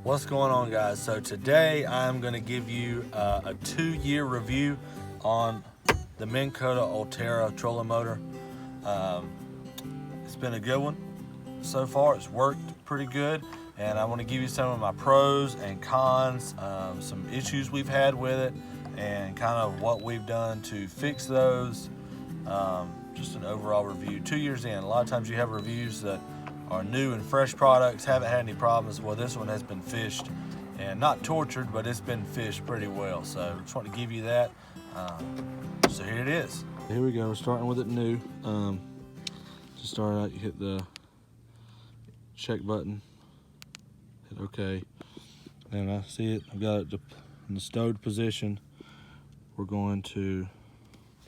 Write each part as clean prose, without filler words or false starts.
What's going on, guys? So today I'm going to give you a 2-year review on the Minn Kota Ulterra trolling motor. It's been a good one so far. It's worked pretty good, and I want to give you some of my pros and cons, some issues we've had with it, and kind of what we've done to fix those. Just an overall review. 2 years in, a lot of times you have reviews that are new and fresh products, haven't had any problems. Well, this one has been fished and not tortured, but it's been fished pretty well. So just want to give you that. So here it is. Here we go, starting with it new. To start out, you hit the check button, hit OK. And I see it, I've got it in the stowed position. We're going to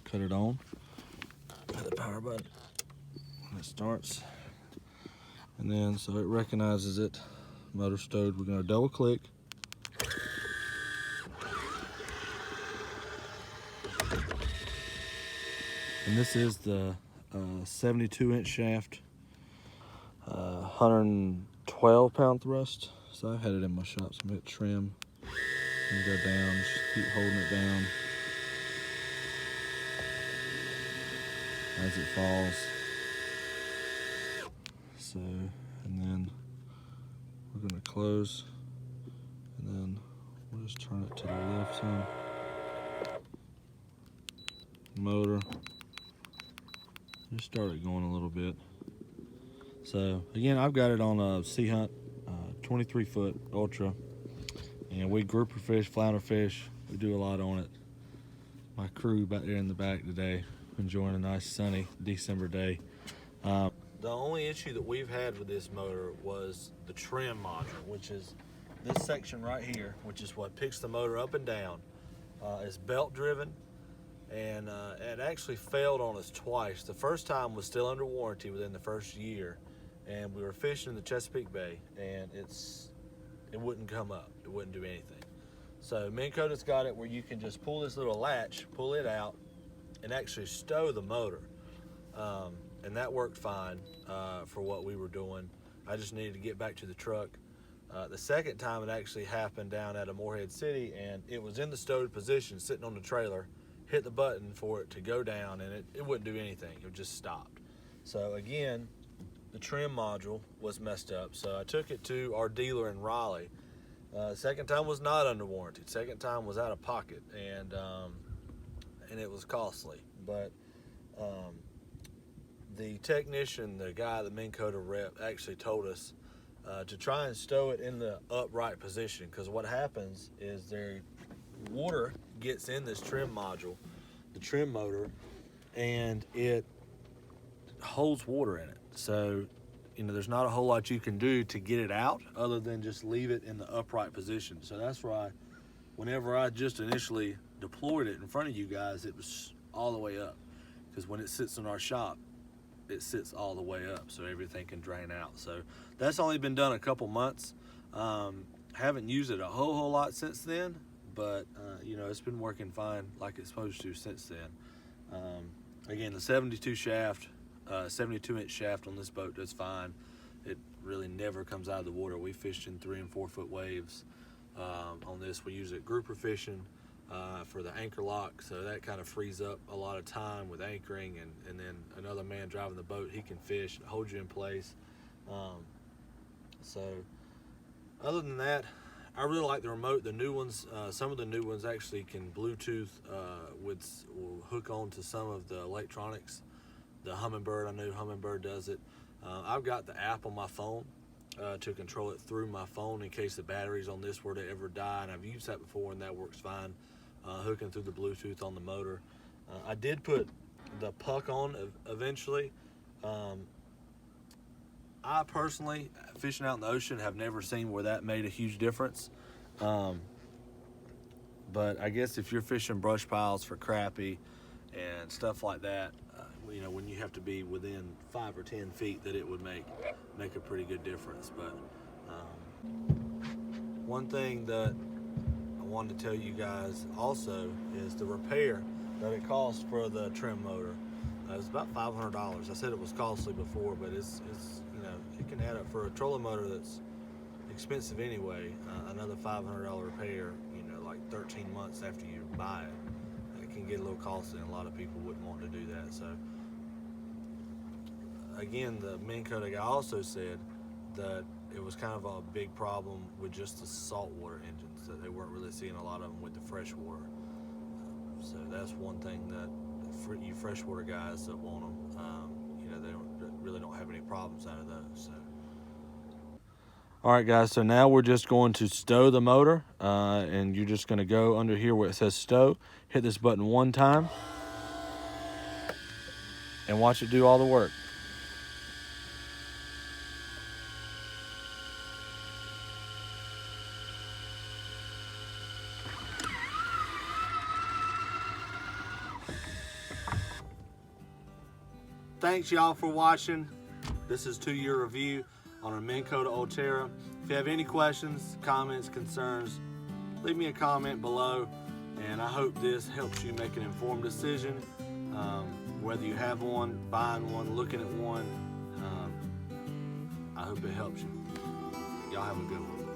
cut it on. Hit the power button when it starts. And then, so it recognizes it, motor stowed. We're gonna double click. And this is the 72-inch shaft, 112-pound thrust. So I've had it in my shop, so I'm gonna hit trim and go down, just keep holding it down as it falls. So, and then we're gonna close, and then we'll just turn it to the left some. Motor, just start it going a little bit. So again, I've got it on a Sea Hunt 23-foot Ultra, and we grouper fish, flounder fish. We do a lot on it. My crew back there in the back today, enjoying a nice sunny December day. The only issue that we've had with this motor was the trim module, which is this section right here, which is what picks the motor up and down. It's belt driven, and it actually failed on us twice. The first time was still under warranty within the first year, and we were fishing in the Chesapeake Bay, and it wouldn't come up. It wouldn't do anything. So Minn Kota's got it where you can just pull this little latch, pull it out, and actually stow the motor. And that worked fine for what we were doing. I just needed to get back to the truck. The second time it actually happened down at a Morehead City, and it was in the stowed position sitting on the trailer, hit the button for it to go down, and it wouldn't do anything. It just stopped. So again, the trim module was messed up. So I took it to our dealer in Raleigh. Second time was not under warranty. Second time was out of pocket, and it was costly. But the technician, the guy, the Minn Kota rep, actually told us to try and stow it in the upright position, because what happens is water gets in this trim module, the trim motor, and it holds water in it. So, there's not a whole lot you can do to get it out other than just leave it in the upright position. So that's why whenever I just initially deployed it in front of you guys, it was all the way up, because when it sits in our shop, it sits all the way up so everything can drain out. So that's only been done a couple months. Haven't used it a whole lot since then, but it's been working fine like it's supposed to since then. Again, the 72-inch shaft on this boat does fine. It really never comes out of the water. We fished in 3 and 4 foot waves on this. We use it grouper fishing for the anchor lock, so that kind of frees up a lot of time with anchoring, and then another man driving the boat, he can fish and hold you in place. So other than that, I really like the remote. The new ones, some of the new ones actually can Bluetooth will hook on to some of the electronics. The Humminbird, I know Humminbird does it. I've got the app on my phone to control it through my phone in case the batteries on this were to ever die, and I've used that before and that works fine, hooking through the Bluetooth on the motor. I did put the puck on eventually. I personally, fishing out in the ocean, have never seen where that made a huge difference. But I guess if you're fishing brush piles for crappie and stuff like that, when you have to be within 5 or 10 feet, that it would make a pretty good difference. But one thing that I wanted to tell you guys also is the repair that it costs for the trim motor. It's about $500. I said it was costly before, but it's it can add up for a trolling motor that's expensive anyway. Another $500 repair, like 13 months after you buy it, it can get a little costly, and a lot of people wouldn't want to do that. So again, the Minn Kota guy also said that it was kind of a big problem with just the saltwater engines, that they weren't really seeing a lot of them with the freshwater. So that's one thing that for you freshwater guys that want them, they really don't have any problems out of those. So. All right, guys, so now we're just going to stow the motor, and you're just going to go under here where it says stow, hit this button one time, and watch it do all the work. Thanks, y'all, for watching. This is 2-year review on a Minn Kota Ulterra. If you have any questions, comments, concerns, leave me a comment below, and I hope this helps you make an informed decision, whether you have one, buying one, looking at one. I hope it helps you. Y'all have a good one.